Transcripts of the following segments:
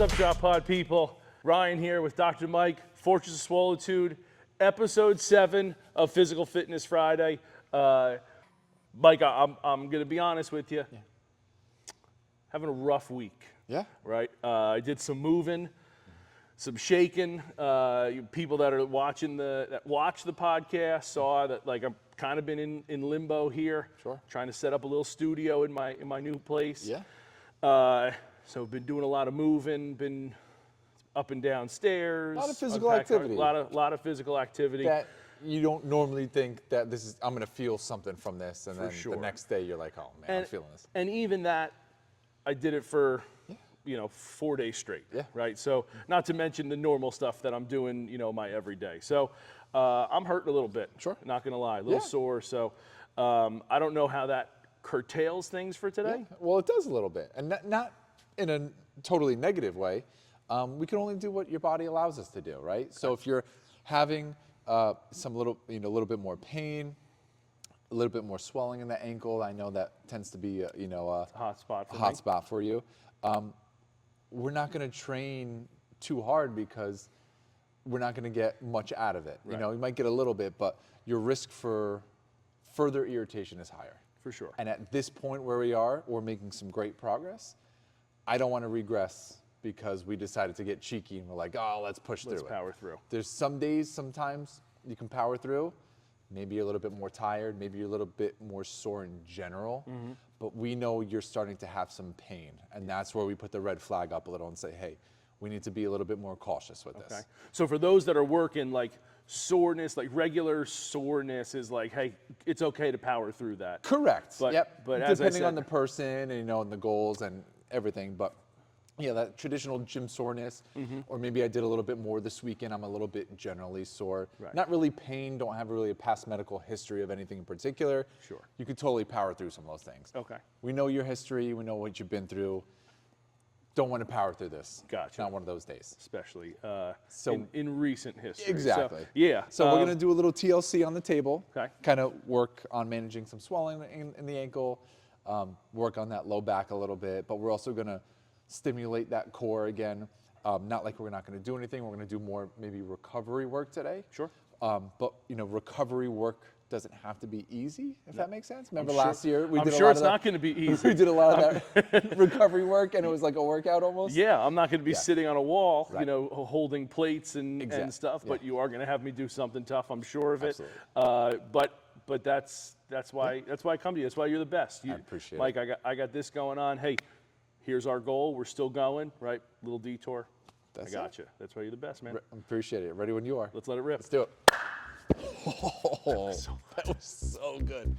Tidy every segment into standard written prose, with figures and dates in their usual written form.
up, Drop Pod people? Ryan here with Dr. Mike, Fortress of Swolitude, episode 7 of Physical Fitness Friday. Mike, I'm going to be honest with you. Yeah. Having a rough week. Yeah. Right? I did some moving, some shaking. People that are watching that watch the podcast saw that like I've kind of been in limbo here. Sure. Trying to set up a little studio in my new place. Yeah. So I've been doing a lot of moving, been up and down stairs. A lot of physical activity. A lot of physical activity. That you don't normally think that I'm going to feel something from this, and For then sure. the next day you're like, oh man, I'm feeling this. And even that, I did it for, 4 days straight. Yeah. Right. So not to mention the normal stuff that I'm doing, my everyday. So I'm hurting a little bit. Sure. Not gonna lie, a little sore. So I don't know how that curtails things for today. Yeah. Well, it does a little bit, and not in a totally negative way. We can only do what your body allows us to do, right? Okay. So if you're having some little bit more pain, a little bit more swelling in the ankle, I know that tends to be a hot spot for you. We're not going to train too hard because we're not going to get much out of it. Right. You might get a little bit, but your risk for further irritation is higher. For sure. And at this point where we are, we're making some great progress. I don't want to regress because we decided to get cheeky and we're like, oh, let's push through it. Let's power through. There's some days, sometimes you can power through. Maybe you're a little bit more tired. Maybe you're a little bit more sore in general. Mm-hmm. But we know you're starting to have some pain. And that's where we put the red flag up a little and say, hey, we need to be a little bit more cautious with this. So for those that are working like soreness, like regular soreness is like, hey, it's okay to power through that. Correct. But, yep. But as I depending said, on the person and, and the goals and everything. But yeah, that traditional gym soreness, or maybe I did a little bit more this weekend. I'm a little bit generally sore. Right. Not really pain, don't have really a past medical history of anything in particular. Sure. You could totally power through some of those things. Okay. We know your history, we know what you've been through. Don't want to power through this. Gotcha. It's not one of those days. Especially So in recent history. Exactly. So, yeah. So we're going to do a little TLC on the table. Okay. Kind of work on managing some swelling in the ankle, work on that low back a little bit, but we're also going to stimulate that core again. Not like we're not going to do anything. We're going to do more maybe recovery work today. Sure. But recovery work doesn't have to be easy, if that makes sense. Remember last year I'm sure it's not going to be easy. We did a lot of that recovery work, and it was like a workout almost. Yeah, I'm not going to be sitting on a wall, Right. holding plates and stuff. But you are going to have me do something tough. I'm sure of it. Absolutely. But that's why I come to you. That's why you're the best. I appreciate Mike, it. I got this going on. Hey, here's our goal. We're still going, right? Little detour. That's I got you. That's why you're the best, man. I appreciate it. Ready when you are. Let's let it rip. Let's do it. Oh, that was so good.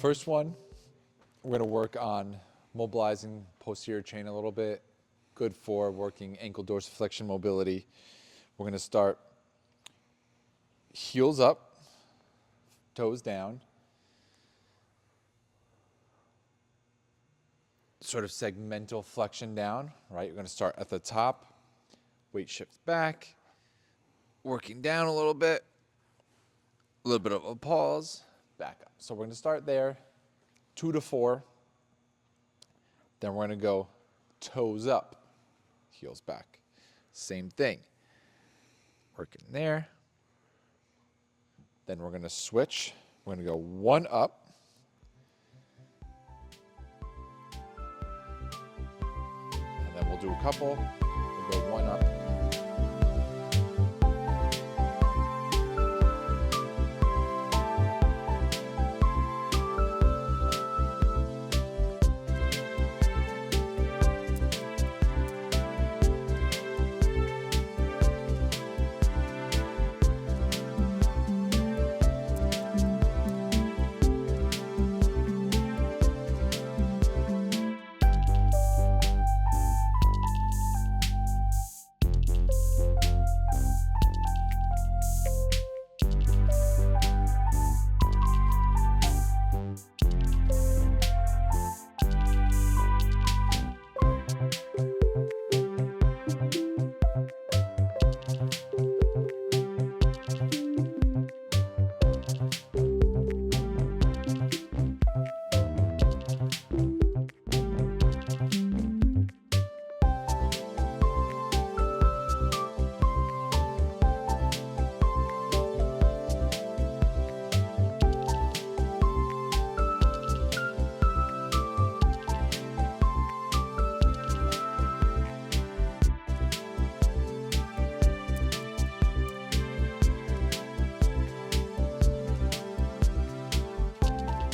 First one, we're going to work on mobilizing posterior chain a little bit. Good for working ankle dorsiflexion mobility. We're going to start heels up, toes down. Sort of segmental flexion down, right? You're going to start at the top, weight shifts back, working down a little bit, a little bit of a pause, back up. So we're going to start there, 2 to 4. Then we're going to go toes up, heels back. Same thing. Working there. Then we're going to switch. We're going to go 1 up. And then we'll do a couple. We'll go 1 up.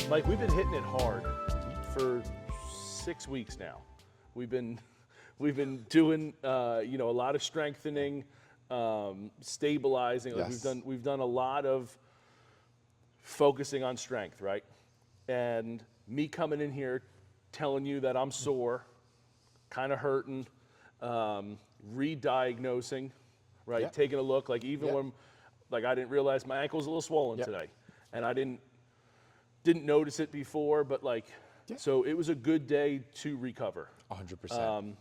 Mike, we've been hitting it hard for 6 weeks now. We've been doing a lot of strengthening, stabilizing. Like Yes. we've done a lot of focusing on strength, right? And me coming in here telling you that I'm sore, kind of hurting, re-diagnosing, right? Yeah. Taking a look, like even Yeah. when, like I didn't realize my ankle's a little swollen Yeah. today, and I didn't notice it before, but like, so it was a good day to recover. 100%.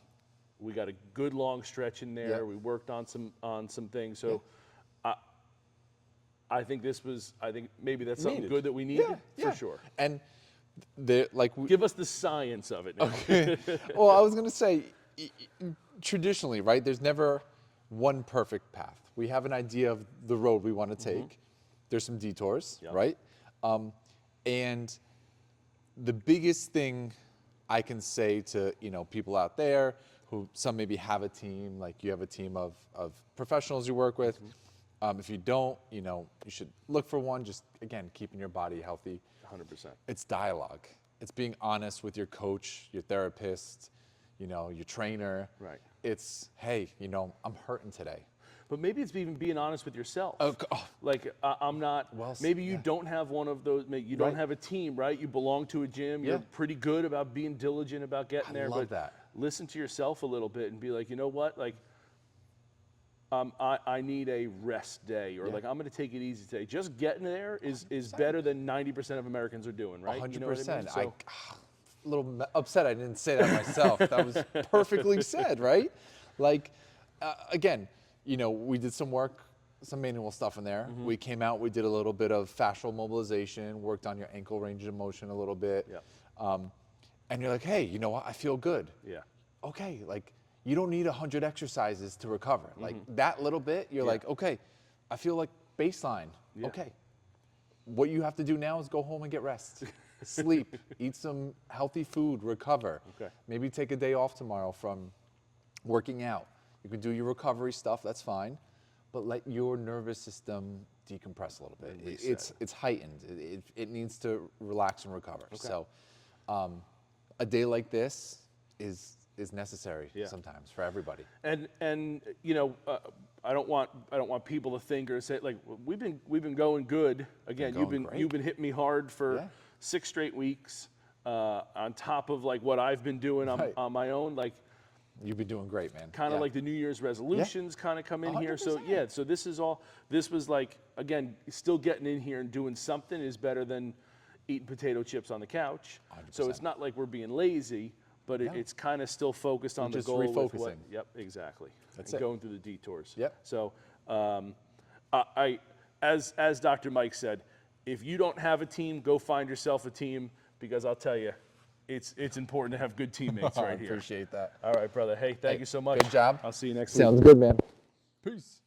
We got a good long stretch in there. Yeah. We worked on some things. So I think maybe that's something Needed. good that we needed Yeah. for sure. And Give us the science of it now. well, I was going to say, traditionally, right, there's never one perfect path. We have an idea of the road we want to take. There's some detours, Yeah. right? And the biggest thing I can say to people out there who some maybe have a team, like you have a team of professionals you work with. If you don't, you should look for one. Just again, keeping your body healthy. 100%. It's dialogue. It's being honest with your coach, your therapist, your trainer. Right. It's, hey, I'm hurting today. But maybe it's even being honest with yourself. Oh. Like I'm not. Well, maybe you yeah. don't have one of those. Maybe you don't Right. have a team, right? You belong to a gym. You're Yeah. pretty good about being diligent about getting there. love but that. listen to yourself a little bit and be like, you know what? Like, I need a rest day, or Yeah. like I'm going to take it easy today. Just getting there is better than 90% of Americans are doing, right? 100%. You know what I mean? So, A little upset I didn't say that myself. That was perfectly said, right? Like, again, we did some work, some manual stuff in there. We came out, we did a little bit of fascial mobilization, worked on your ankle range of motion a little bit. Yeah. And you're like, hey, you know what? I feel good. yeah. Okay, like you don't need 100 exercises to recover. Like that little bit, you're like, okay, I feel like baseline. Yeah. Okay. What you have to do now is go home and get rest. Sleep, eat some healthy food, recover. Okay. Maybe take a day off tomorrow from working out. You can do your recovery stuff, that's fine, but let your nervous system decompress a little bit. It's heightened. It needs to relax and recover. So a day like this is necessary sometimes for everybody. And I don't want people to think or say like we've been going good. Again, Been going great. you've been hitting me hard for 6 straight weeks on top of like what I've been doing Right. on my own. Like, You've been doing great, man. kind of Yeah. like the New Year's resolutions kind of come in here. So 100%. yeah, so this was like, again, still getting in here and doing something is better than eating potato chips on the couch. So it's 100%. not like we're being lazy, but it's kind of still focused on the just goal. With what, refocusing. yep, exactly. That's and it. going through the detours. Yep. So as Dr. Mike said, if you don't have a team, go find yourself a team, because I'll tell you, it's important to have good teammates I right here. appreciate that. All right, brother. Hey, thank you so much. Good job. I'll see you next week. Sounds good, man. Peace.